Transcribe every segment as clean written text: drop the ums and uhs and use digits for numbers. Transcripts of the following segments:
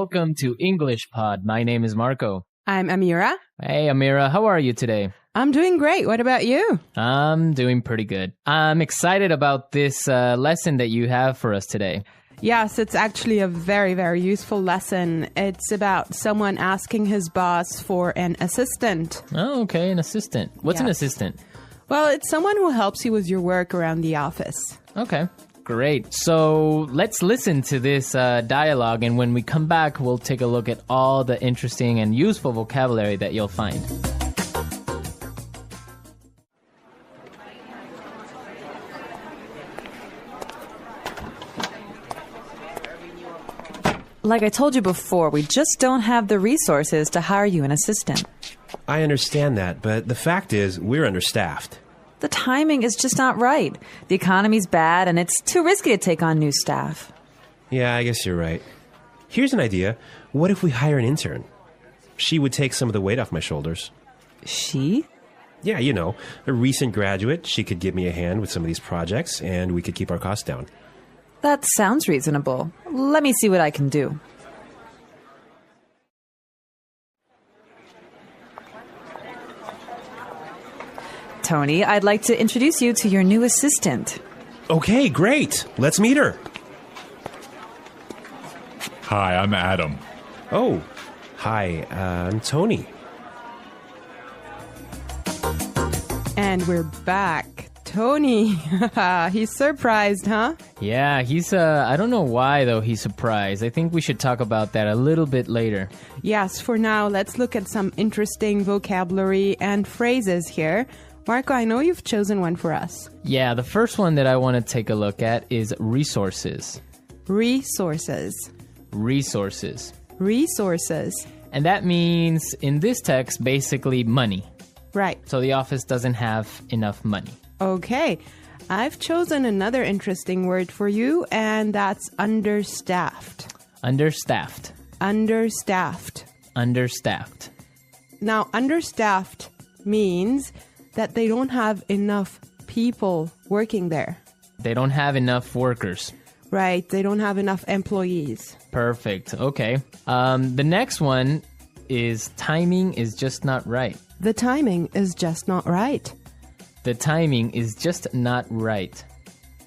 Welcome to English Pod. My name is Marco. I'm Amira. Hey, Amira. How are you today? I'm doing great. What about you? I'm doing pretty good. I'm excited about this lesson that you have for us today. Yes, it's actually a very, very useful lesson. It's about someone asking his boss for an assistant. Oh, okay. An assistant. What's an assistant? Well, it's someone who helps you with your work around the office. Okay. Great. So let's listen to this dialogue, and when we come back, we'll take a look at all the interesting and useful vocabulary that you'll find. Like I told you before, we just don't have the resources to hire you an assistant. I understand that, but the fact is, we're understaffed. The timing is just not right. The economy's bad, and it's too risky to take on new staff. Yeah, I guess you're right. Here's an idea. What if we hire an intern? She would take some of the weight off my shoulders. She? Yeah, you know, a recent graduate. She could give me a hand with some of these projects, and we could keep our costs down. That sounds reasonable. Let me see what I can do. Tony, I'd like to introduce you to your new assistant. Okay, great. Let's meet her. Hi, I'm Adam. Oh, hi, I'm Tony. And we're back. Tony. He's surprised, huh? Yeah, he's, I don't know why, though, he's surprised. I think we should talk about that a little bit later. Yes, for now, let's look at some interesting vocabulary and phrases here. Marco, I know you've chosen one for us. Yeah, the first one that I want to take a look at is resources. Resources. Resources. Resources. And that means, in this text, basically money. Right. So the office doesn't have enough money. Okay. I've chosen another interesting word for you, and that's understaffed. Understaffed. Understaffed. Understaffed. Now, understaffed means that they don't have enough people working there. They don't have enough workers. Right. They don't have enough employees. Perfect. Okay. The next one is timing is just not right. The timing is just not right. The timing is just not right.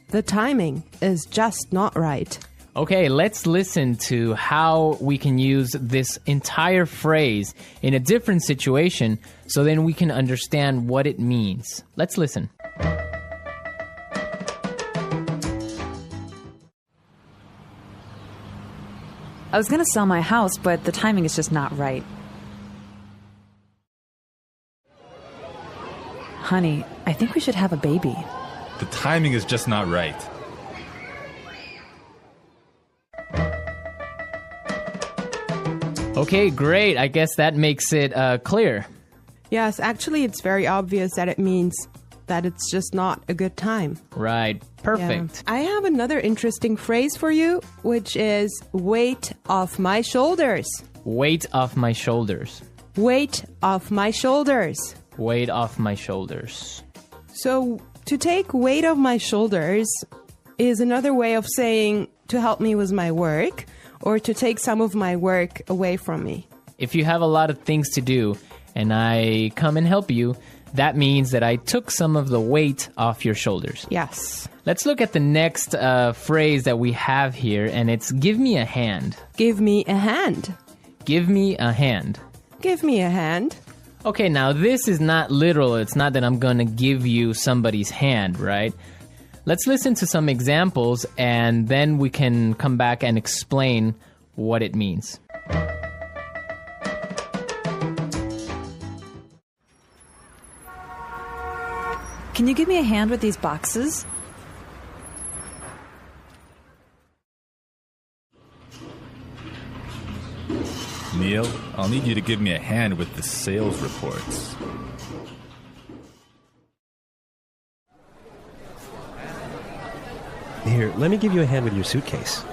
The timing is just not right. Okay, let's listen to how we can use this entire phrase in a different situation so then we can understand what it means. Let's listen. I was going to sell my house, but the timing is just not right. Honey, I think we should have a baby. The timing is just not right. Okay, great. I guess that makes it clear. Yes, actually, it's very obvious that it means that it's just not a good time. Right. Perfect. Yeah. I have another interesting phrase for you, which is weight off my shoulders. Weight off my shoulders. Weight off my shoulders. Weight off my shoulders. So, to take weight off my shoulders is another way of saying to help me with my work or to take some of my work away from me. If you have a lot of things to do and I come and help you, that means that I took some of the weight off your shoulders. Yes. Let's look at the next phrase that we have here, and it's give me a hand. Give me a hand. Give me a hand. Give me a hand. Okay, now this is not literal. It's not that I'm going to give you somebody's hand, right? Let's listen to some examples, and then we can come back and explain what it means. Can you give me a hand with these boxes? Neil, I'll need you to give me a hand with the sales reports. Here, let me give you a hand with your suitcase.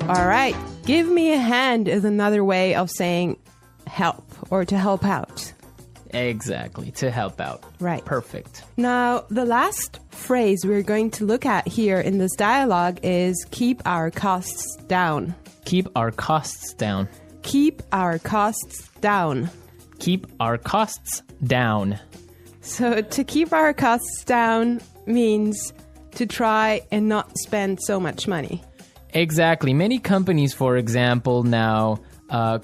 All right. Give me a hand is another way of saying help or to help out. Exactly, to help out. Right. Perfect. Now, the last phrase we're going to look at here in this dialogue is keep our costs down. Keep our costs down. Keep our costs down. Keep our costs down. So to keep our costs down means to try and not spend so much money. Exactly. Many companies, for example, now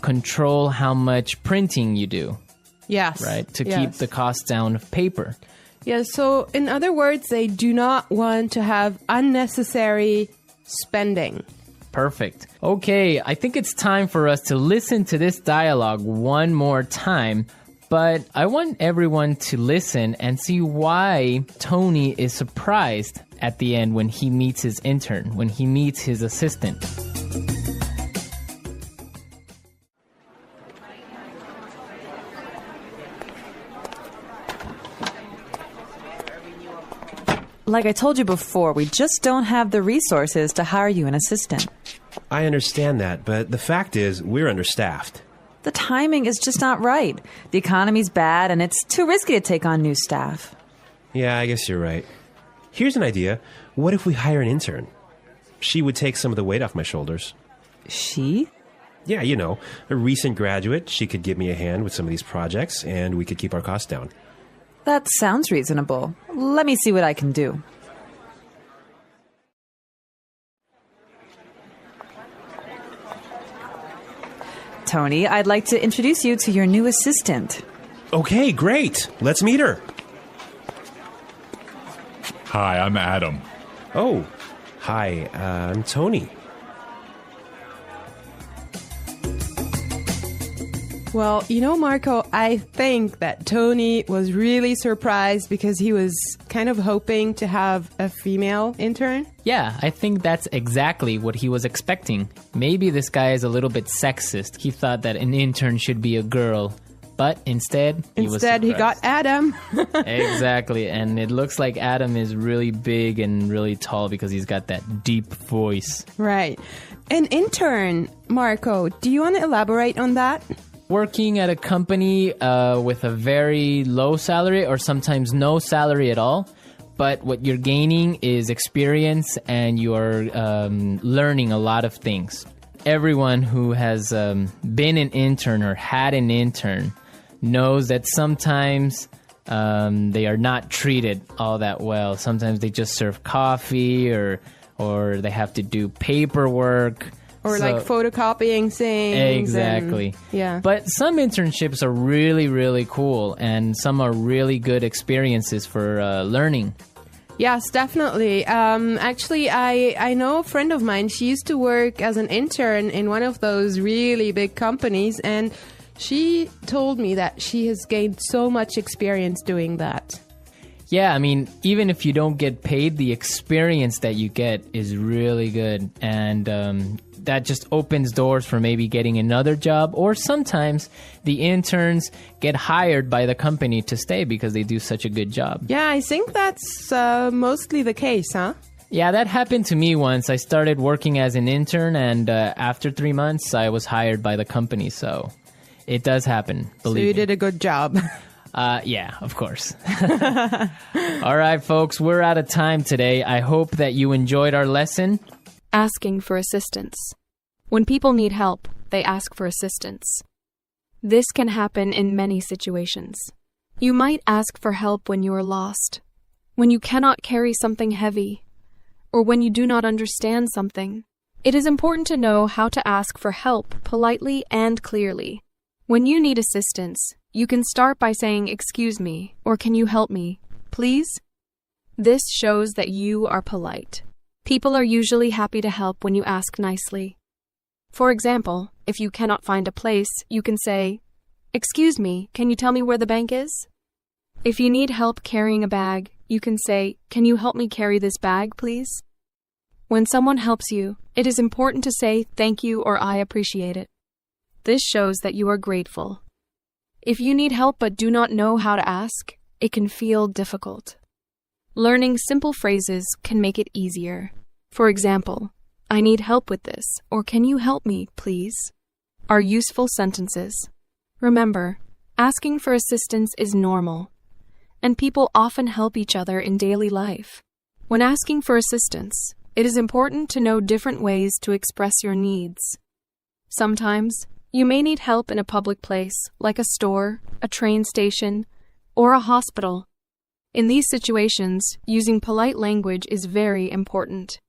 control how much printing you do, Yes. right? To Yes. keep the cost down of paper. Yeah, so in other words, they do not want to have unnecessary spending. Perfect. Okay, I think it's time for us to listen to this dialogue one more time. But I want everyone to listen and see why Tony is surprised at the end when he meets his intern, when he meets his assistant. Like I told you before, we just don't have the resources to hire you an assistant. I understand that, but the fact is, we're understaffed. The timing is just not right. The economy's bad, and it's too risky to take on new staff. Yeah, I guess you're right. Here's an idea. What if we hire an intern? She would take some of the weight off my shoulders. She? Yeah, you know, a recent graduate. She could give me a hand with some of these projects, and we could keep our costs down. That sounds reasonable. Let me see what I can do. Tony, I'd like to introduce you to your new assistant. Okay, great. Let's meet her. Hi, I'm Adam. Oh, hi, I'm Tony. Well, you know, Marco, I think that Tony was really surprised because he was kind of hoping to have a female intern. Yeah, I think that's exactly what he was expecting. Maybe this guy is a little bit sexist. He thought that an intern should be a girl. But instead, he got Adam. Exactly. And it looks like Adam is really big and really tall because he's got that deep voice. Right. An intern, Marco, do you want to elaborate on that? Working at a company with a very low salary or sometimes no salary at all. But what you're gaining is experience and you are learning a lot of things. Everyone who has been an intern or had an intern knows that sometimes they are not treated all that well. Sometimes they just serve coffee or they have to do paperwork. Or like photocopying things. Exactly. Yeah. But some internships are really, really cool and some are really good experiences for learning. Yes, definitely. Actually, I know a friend of mine. She used to work as an intern in one of those really big companies, and she told me that she has gained so much experience doing that. Yeah, I mean, even if you don't get paid, the experience that you get is really good. And that just opens doors for maybe getting another job. Or sometimes the interns get hired by the company to stay because they do such a good job. Yeah, I think that's mostly the case, huh? Yeah, that happened to me once. I started working as an intern, and after 3 months, I was hired by the company. So it does happen, believe me. So you did a good job. Yeah, of course. All right, folks, we're out of time today. I hope that you enjoyed our lesson. Asking for assistance. When people need help, they ask for assistance. This can happen in many situations. You might ask for help when you are lost, when you cannot carry something heavy, or when you do not understand something. It is important to know how to ask for help politely and clearly. When you need assistance, you can start by saying, "Excuse me," or "Can you help me, please?" This shows that you are polite. People are usually happy to help when you ask nicely. For example, if you cannot find a place, you can say, "Excuse me, can you tell me where the bank is?" If you need help carrying a bag, you can say, "Can you help me carry this bag, please?" When someone helps you, it is important to say thank you or I appreciate it. This shows that you are grateful. If you need help but do not know how to ask, it can feel difficult. Learning simple phrases can make it easier. For example, "I need help with this," or "Can you help me, please?" are useful sentences. Remember, Asking for assistance is normal, and people often help each other in daily life. When asking for assistance, it is important to know different ways to express your needs. Sometimes, you may need help in a public place, like a store, a train station, or a hospital. In these situations, using polite language is very important.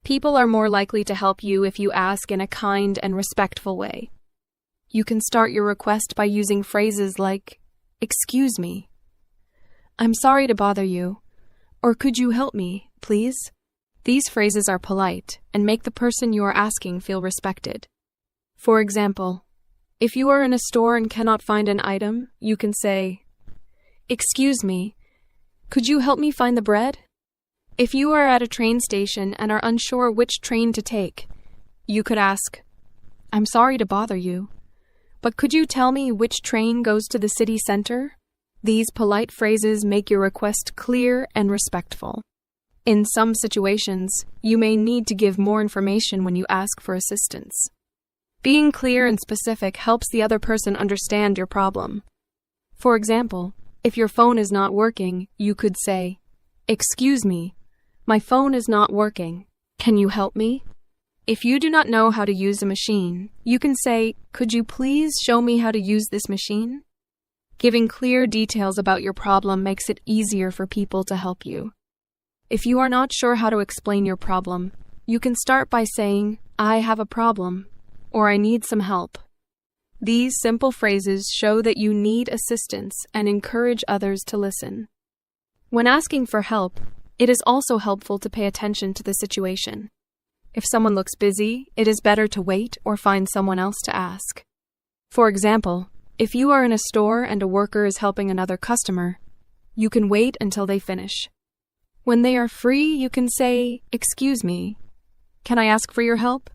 People are more likely to help you if you ask in a kind and respectful way. You can start your request by using phrases like, "Excuse me," "I'm sorry to bother you," or "Could you help me, please?" These phrases are polite and make the person you are asking feel respected. For example, if you are in a store and cannot find an item, you can say, "Excuse me, could you help me find the bread?" If you are at a train station and are unsure which train to take, you could ask, "I'm sorry to bother you, but could you tell me which train goes to the city center?" These polite phrases make your request clear and respectful. In some situations, you may need to give more information when you ask for assistance. Being clear and specific helps the other person understand your problem. For example, if your phone is not working, you could say, "Excuse me, my phone is not working. Can you help me?" If you do not know how to use a machine, you can say, "Could you please show me how to use this machine?" Giving clear details about your problem makes it easier for people to help you. If you are not sure how to explain your problem, you can start by saying, "I have a problem," or "I need some help." These simple phrases show that you need assistance and encourage others to listen. When asking for help, it is also helpful to pay attention to the situation. If someone looks busy, it is better to wait or find someone else to ask. For example, if you are in a store and a worker is helping another customer, you can wait until they finish. When they are free, you can say, "Excuse me, can I ask for your help?"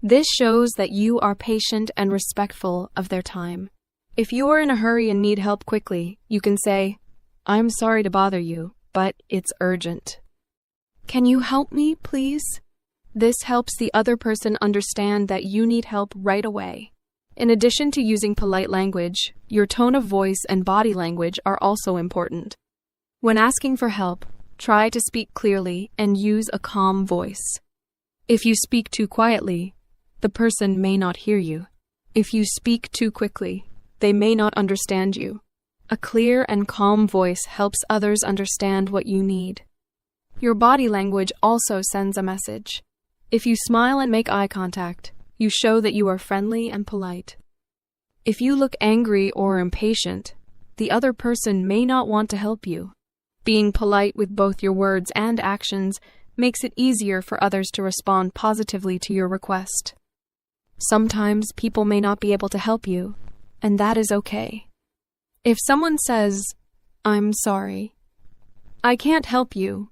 This shows that you are patient and respectful of their time. If you are in a hurry and need help quickly, you can say, "I'm sorry to bother you, but it's urgent. Can you help me, please?" This helps the other person understand that you need help right away. In addition to using polite language, your tone of voice and body language are also important. When asking for help, try to speak clearly and use a calm voice. If you speak too quietly, the person may not hear you. If you speak too quickly, they may not understand you. A clear and calm voice helps others understand what you need. Your body language also sends a message. If you smile and make eye contact, you show that you are friendly and polite. If you look angry or impatient, the other person may not want to help you. Being polite with both your words and actions makes it easier for others to respond positively to your request. Sometimes people may not be able to help you, and that is okay. If someone says, "I'm sorry, I can't help you,"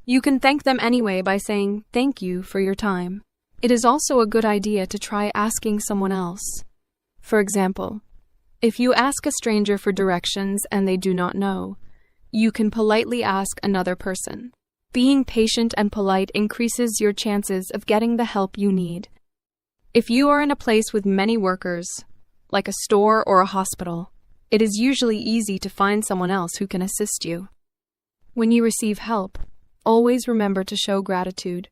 you can thank them anyway by saying, "Thank you for your time." It is also a good idea to try asking someone else. For example, if you ask a stranger for directions and they do not know, you can politely ask another person. Being patient and polite increases your chances of getting the help you need. If you are in a place with many workers, like a store or a hospital, it is usually easy to find someone else who can assist you. When you receive help, always remember to show gratitude.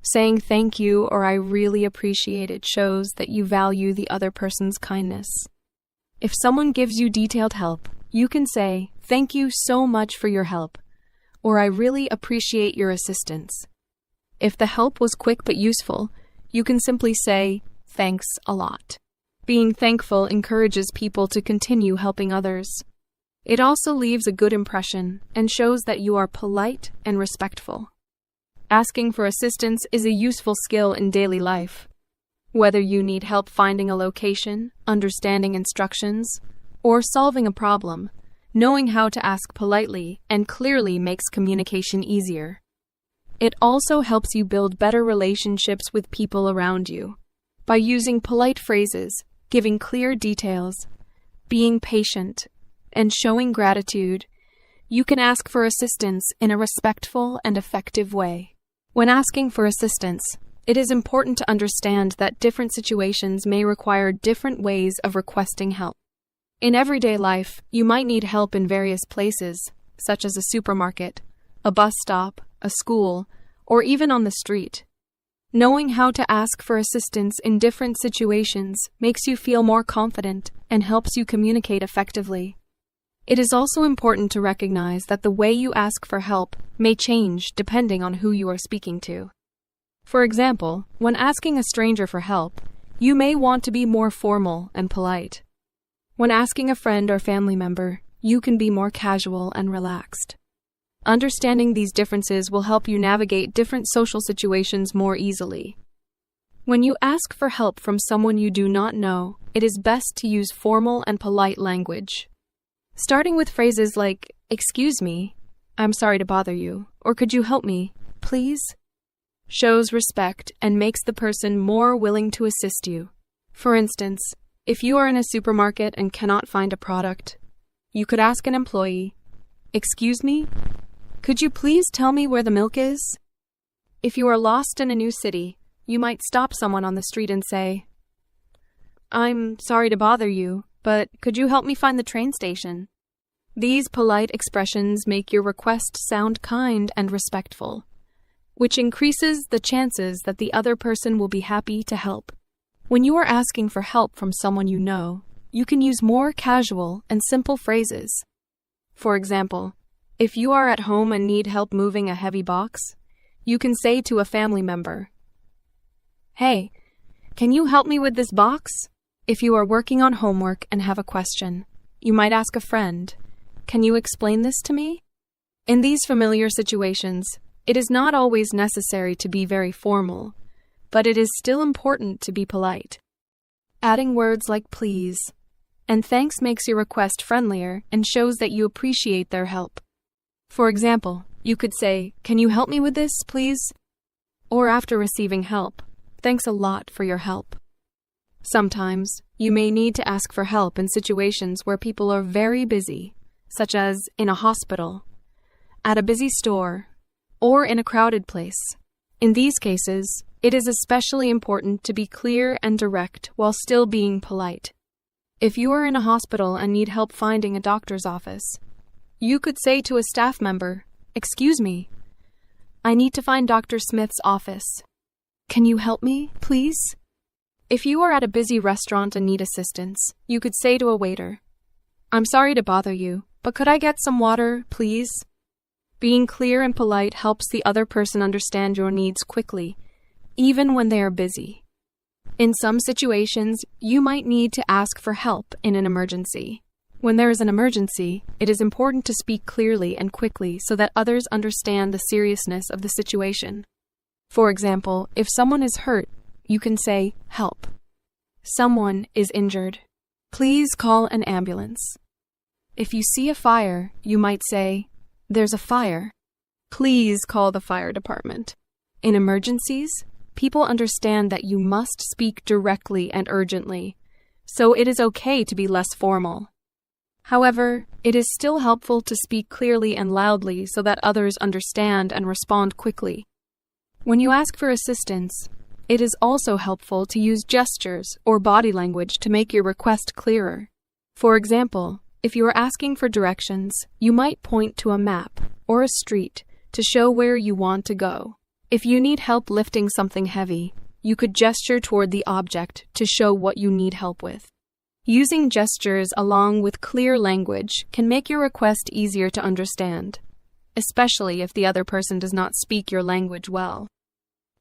Saying thank you or "I really appreciate it" shows that you value the other person's kindness. If someone gives you detailed help, you can say, "Thank you so much for your help," or "I really appreciate your assistance." If the help was quick but useful, you can simply say, "Thanks a lot." Being thankful encourages people to continue helping others. It also leaves a good impression and shows that you are polite and respectful. Asking for assistance is a useful skill in daily life. Whether you need help finding a location, understanding instructions, or solving a problem, knowing how to ask politely and clearly makes communication easier. It also helps you build better relationships with people around you. By using polite phrases, giving clear details, being patient, and showing gratitude, you can ask for assistance in a respectful and effective way. When asking for assistance, it is important to understand that different situations may require different ways of requesting help. In everyday life, you might need help in various places, such as a supermarket, a bus stop, a school, or even on the street. Knowing how to ask for assistance in different situations makes you feel more confident and helps you communicate effectively. It is also important to recognize that the way you ask for help may change depending on who you are speaking to. For example, when asking a stranger for help, you may want to be more formal and polite. When asking a friend or family member, you can be more casual and relaxed. Understanding these differences will help you navigate different social situations more easily. When you ask for help from someone you do not know, it is best to use formal and polite language. Starting with phrases like, "Excuse me," "I'm sorry to bother you," or "Could you help me, please?" shows respect and makes the person more willing to assist you. For instance, if you are in a supermarket and cannot find a product, you could ask an employee, "Excuse me, could you please tell me where the milk is?" If you are lost in a new city, you might stop someone on the street and say, "I'm sorry to bother you, but could you help me find the train station?" These polite expressions make your request sound kind and respectful, which increases the chances that the other person will be happy to help. When you are asking for help from someone you know, you can use more casual and simple phrases. For example, if you are at home and need help moving a heavy box, you can say to a family member, "Hey, can you help me with this box?" If you are working on homework and have a question, you might ask a friend, "Can you explain this to me?" In these familiar situations, it is not always necessary to be very formal, but it is still important to be polite. Adding words like "please" and "thanks" makes your request friendlier and shows that you appreciate their help. For example, you could say, "Can you help me with this, please?" Or after receiving help, "Thanks a lot for your help." Sometimes, you may need to ask for help in situations where people are very busy, such as in a hospital, at a busy store, or in a crowded place. In these cases, it is especially important to be clear and direct while still being polite. If you are in a hospital and need help finding a doctor's office, you could say to a staff member, "Excuse me, I need to find Dr. Smith's office. Can you help me, please?" If you are at a busy restaurant and need assistance, you could say to a waiter, "I'm sorry to bother you, but could I get some water, please?" Being clear and polite helps the other person understand your needs quickly, even when they are busy. In some situations, you might need to ask for help in an emergency. When there is an emergency, it is important to speak clearly and quickly so that others understand the seriousness of the situation. For example, if someone is hurt, you can say, "Help. Someone is injured. Please call an ambulance." If you see a fire, you might say, "There's a fire. Please call the fire department." In emergencies, people understand that you must speak directly and urgently, so it is okay to be less formal. However, it is still helpful to speak clearly and loudly so that others understand and respond quickly. When you ask for assistance, it is also helpful to use gestures or body language to make your request clearer. For example, if you are asking for directions, you might point to a map or a street to show where you want to go. If you need help lifting something heavy, you could gesture toward the object to show what you need help with. Using gestures along with clear language can make your request easier to understand, especially if the other person does not speak your language well.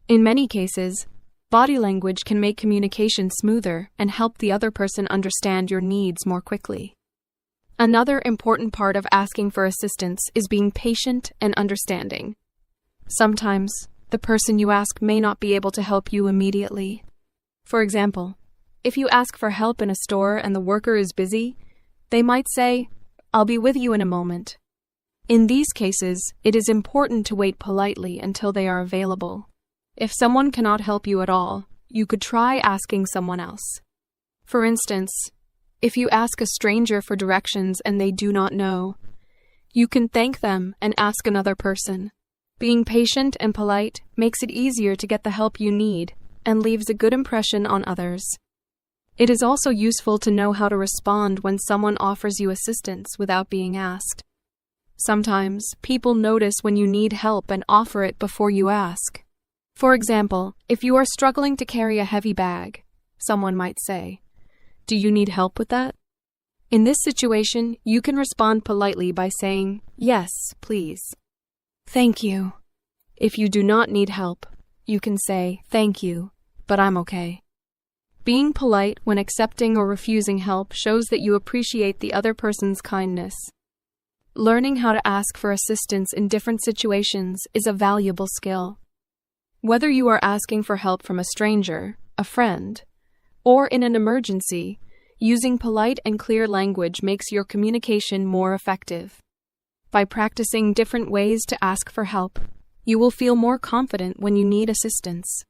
In many cases, body language can make communication smoother and help the other person understand your needs more quickly. Another important part of asking for assistance is being patient and understanding. Sometimes, the person you ask may not be able to help you immediately. For example, if you ask for help in a store and the worker is busy, they might say, "I'll be with you in a moment." In these cases, it is important to wait politely until they are available. If someone cannot help you at all, you could try asking someone else. For instance, if you ask a stranger for directions and they do not know, you can thank them and ask another person. Being patient and polite makes it easier to get the help you need and leaves a good impression on others. It is also useful to know how to respond when someone offers you assistance without being asked. Sometimes, people notice when you need help and offer it before you ask. For example, if you are struggling to carry a heavy bag, someone might say, "Do you need help with that?" In this situation, you can respond politely by saying, "Yes, please." "Thank you." If you do not need help, you can say, "Thank you, but I'm okay." Being polite when accepting or refusing help shows that you appreciate the other person's kindness. Learning how to ask for assistance in different situations is a valuable skill. Whether you are asking for help from a stranger, a friend, or in an emergency, using polite and clear language makes your communication more effective. By practicing different ways to ask for help, you will feel more confident when you need assistance.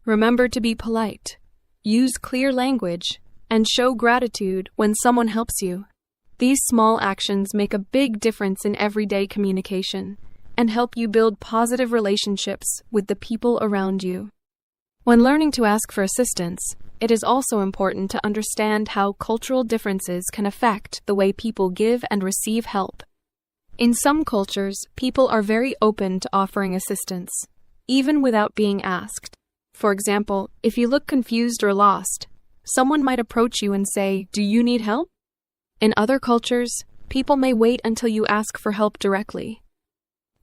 Remember to be polite, use clear language, and show gratitude when someone helps you. These small actions make a big difference in everyday communication and help you build positive relationships with the people around you. When learning to ask for assistance, it is also important to understand how cultural differences can affect the way people give and receive help. In some cultures, people are very open to offering assistance, even without being asked. For example, if you look confused or lost, someone might approach you and say, "Do you need help?" In other cultures, people may wait until you ask for help directly.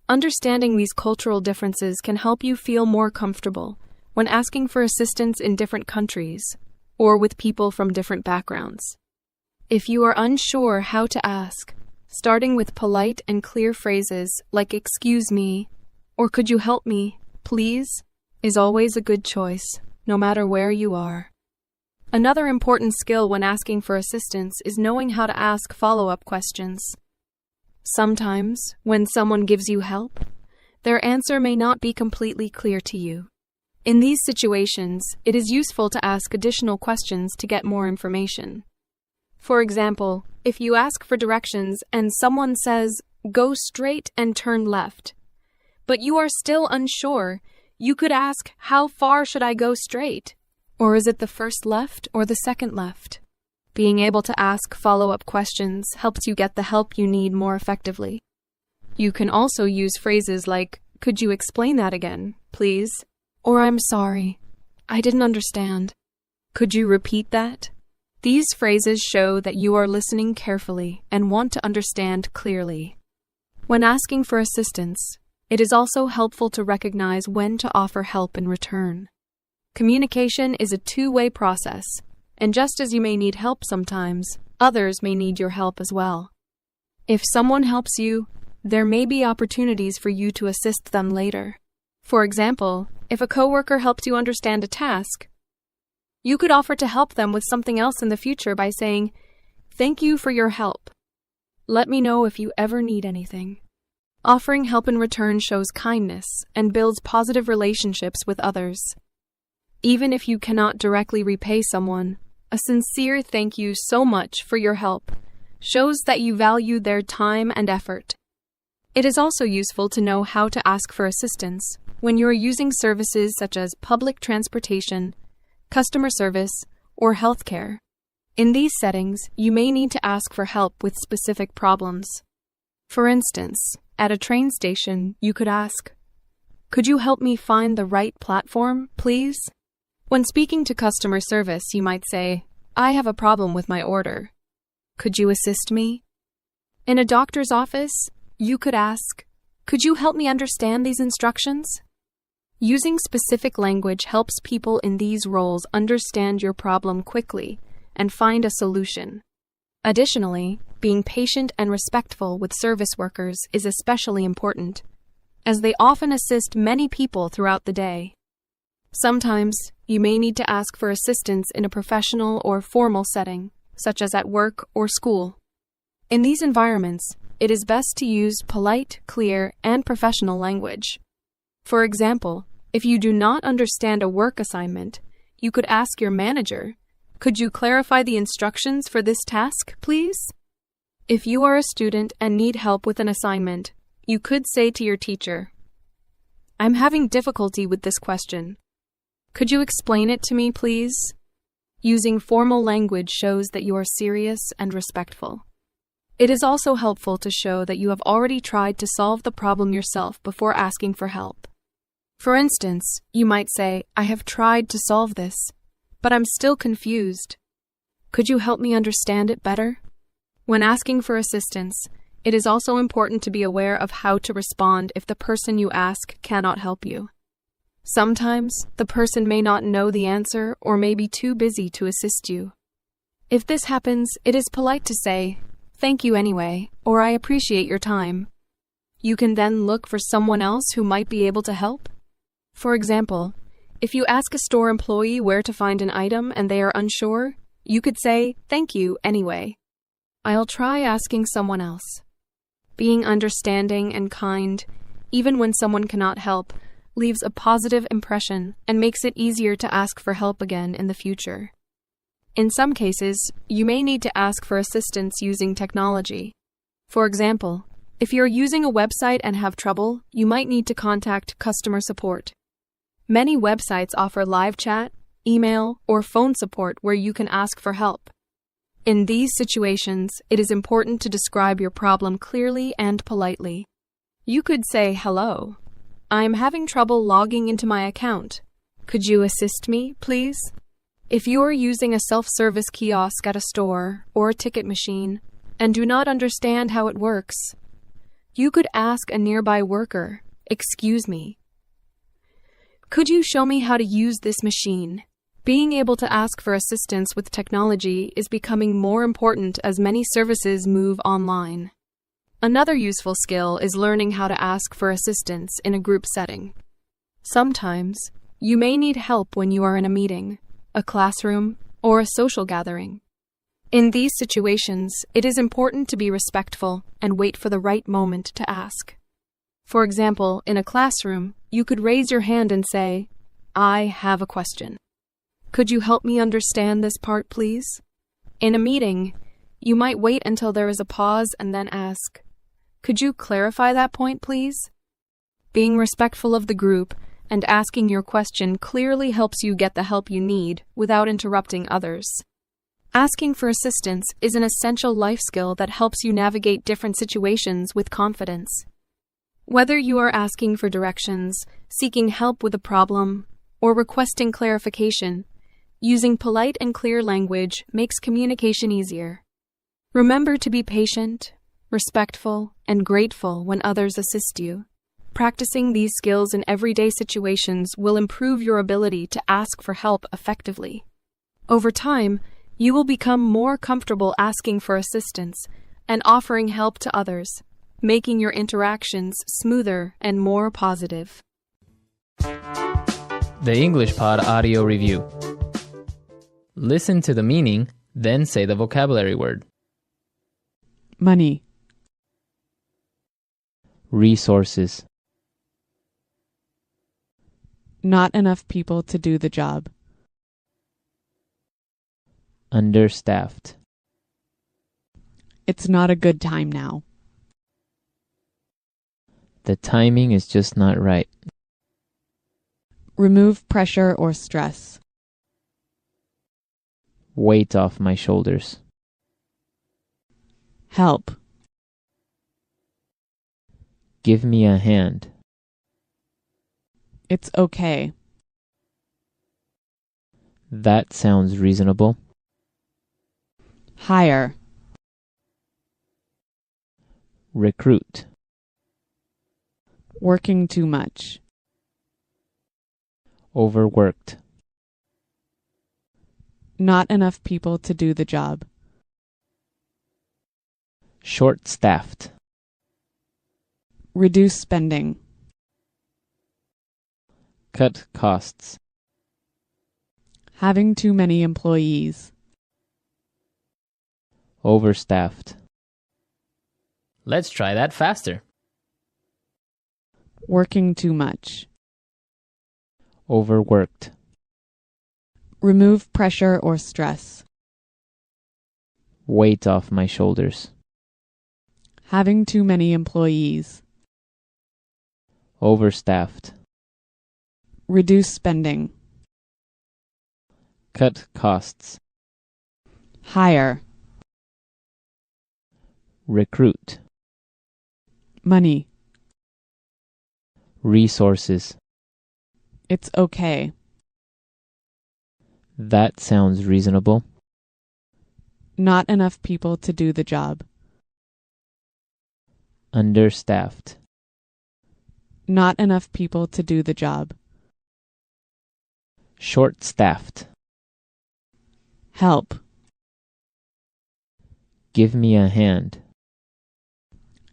Understanding these cultural differences can help you feel more comfortable when asking for assistance in different countries or with people from different backgrounds. If you are unsure how to ask, starting with polite and clear phrases like "excuse me" or "could you help me, please," is always a good choice, no matter where you are. Another important skill when asking for assistance is knowing how to ask follow-up questions. Sometimes, when someone gives you help, their answer may not be completely clear to you. In these situations, it is useful to ask additional questions to get more information. For example, if you ask for directions and someone says, "Go straight and turn left," but you are still unsure, you could ask, "How far should I go straight?" Or is it the first left or the second left? Being able to ask follow-up questions helps you get the help you need more effectively. You can also use phrases like, "Could you explain that again, please?" Or "I'm sorry, I didn't understand. Could you repeat that?" These phrases show that you are listening carefully and want to understand clearly. When asking for assistance, it is also helpful to recognize when to offer help in return. Communication is a two-way process, and just as you may need help sometimes, others may need your help as well. If someone helps you, there may be opportunities for you to assist them later. For example, if a coworker helps you understand a task, you could offer to help them with something else in the future by saying, "Thank you for your help. Let me know if you ever need anything." Offering help in return shows kindness and builds positive relationships with others. Even if you cannot directly repay someone, a sincere "thank you so much for your help" shows that you value their time and effort. It is also useful to know how to ask for assistance when you are using services such as public transportation, customer service, or healthcare. In these settings, you may need to ask for help with specific problems. For instance, at a train station, you could ask, "Could you help me find the right platform, please?" When speaking to customer service, you might say, "I have a problem with my order. Could you assist me?" In a doctor's office, you could ask, "Could you help me understand these instructions?" Using specific language helps people in these roles understand your problem quickly and find a solution. Additionally, being patient and respectful with service workers is especially important, as they often assist many people throughout the day. Sometimes, you may need to ask for assistance in a professional or formal setting, such as at work or school. In these environments, it is best to use polite, clear, and professional language. For example, if you do not understand a work assignment, you could ask your manager, "Could you clarify the instructions for this task, please?" If you are a student and need help with an assignment, you could say to your teacher, "I'm having difficulty with this question. Could you explain it to me, please?" Using formal language shows that you are serious and respectful. It is also helpful to show that you have already tried to solve the problem yourself before asking for help. For instance, you might say, "I have tried to solve this, but I'm still confused. Could you help me understand it better?" When asking for assistance, it is also important to be aware of how to respond if the person you ask cannot help you. Sometimes, the person may not know the answer or may be too busy to assist you. If this happens, it is polite to say, "Thank you anyway," or "I appreciate your time." You can then look for someone else who might be able to help. For example, if you ask a store employee where to find an item and they are unsure, you could say, "Thank you anyway. I'll try asking someone else." Being understanding and kind, even when someone cannot help, leaves a positive impression and makes it easier to ask for help again in the future. In some cases, you may need to ask for assistance using technology. For example, if you're using a website and have trouble, you might need to contact customer support. Many websites offer live chat, email, or phone support where you can ask for help. In these situations, it is important to describe your problem clearly and politely. You could say, "Hello. I'm having trouble logging into my account. Could you assist me, please?" If you are using a self-service kiosk at a store or a ticket machine and do not understand how it works, you could ask a nearby worker, "Excuse me, could you show me how to use this machine?" Being able to ask for assistance with technology is becoming more important as many services move online. Another useful skill is learning how to ask for assistance in a group setting. Sometimes, you may need help when you are in a meeting, a classroom, or a social gathering. In these situations, it is important to be respectful and wait for the right moment to ask. For example, in a classroom, you could raise your hand and say, "I have a question. Could you help me understand this part, please?" In a meeting, you might wait until there is a pause and then ask, "Could you clarify that point, please?" Being respectful of the group and asking your question clearly helps you get the help you need without interrupting others. Asking for assistance is an essential life skill that helps you navigate different situations with confidence. Whether you are asking for directions, seeking help with a problem, or requesting clarification, using polite and clear language makes communication easier. Remember to be patient, respectful, and grateful when others assist you. Practicing these skills in everyday situations will improve your ability to ask for help effectively. Over time, you will become more comfortable asking for assistance and offering help to others, making your interactions smoother and more positive. The English Pod Audio Review. Listen to the meaning, then say the vocabulary word. Money. Resources. Not enough people to do the job. Understaffed. It's not a good time now. The timing is just not right. Remove pressure or stress. Weight off my shoulders. Help. Give me a hand. It's okay. That sounds reasonable. Hire. Recruit. Working too much. Overworked. Not enough people to do the job. Short-staffed. Reduce spending. Cut costs. Having too many employees. Overstaffed. Let's try that faster. Working too much. Overworked. Remove pressure or stress. Weight off my shoulders. Having too many employees. Overstaffed. Reduce spending. Cut costs. Hire. Recruit. Money. Resources. It's okay. That sounds reasonable. Not enough people to do the job. Understaffed. Not enough people to do the job. Short-staffed. Help. Give me a hand.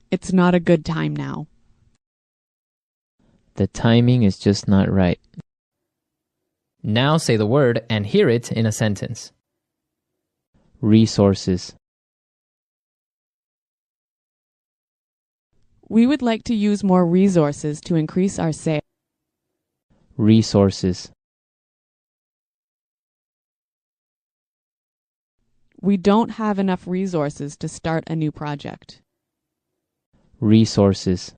It's not a good time now. The timing is just not right. Now say the word and hear it in a sentence. Resources. We would like to use more resources to increase our sales. Resources. We don't have enough resources to start a new project. Resources.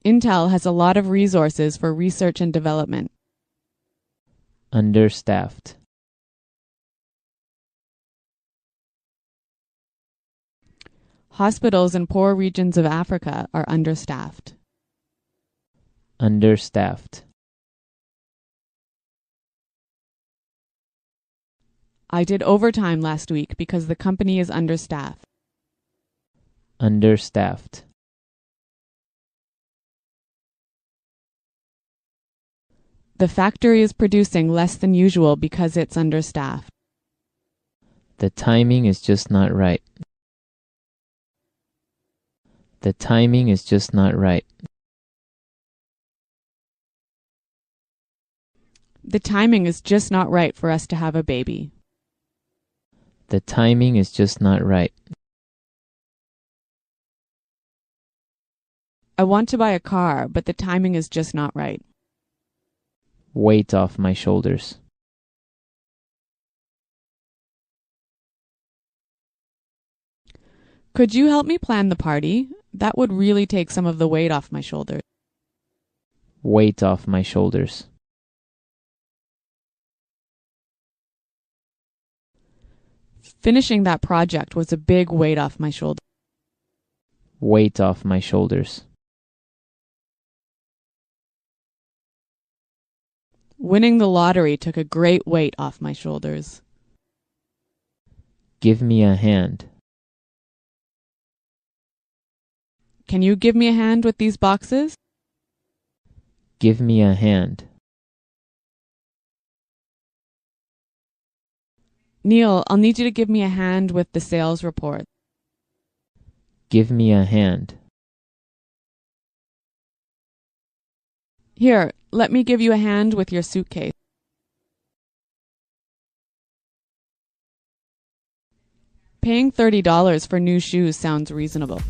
Intel has a lot of resources for research and development. Understaffed. Hospitals in poor regions of Africa are understaffed. Understaffed. I did overtime last week because the company is understaffed. Understaffed. The factory is producing less than usual because it's understaffed. The timing is just not right. The timing is just not right. The timing is just not right for us to have a baby. The timing is just not right. I want to buy a car, but the timing is just not right. Weight off my shoulders. Could you help me plan the party? That would really take some of the weight off my shoulders. Weight off my shoulders. Finishing that project was a big weight off my shoulders. Weight off my shoulders. Winning the lottery took a great weight off my shoulders. Give me a hand. Can you give me a hand with these boxes? Give me a hand. Neil, I'll need you to give me a hand with the sales report. Give me a hand. Here, let me give you a hand with your suitcase. Paying $30 for new shoes sounds reasonable.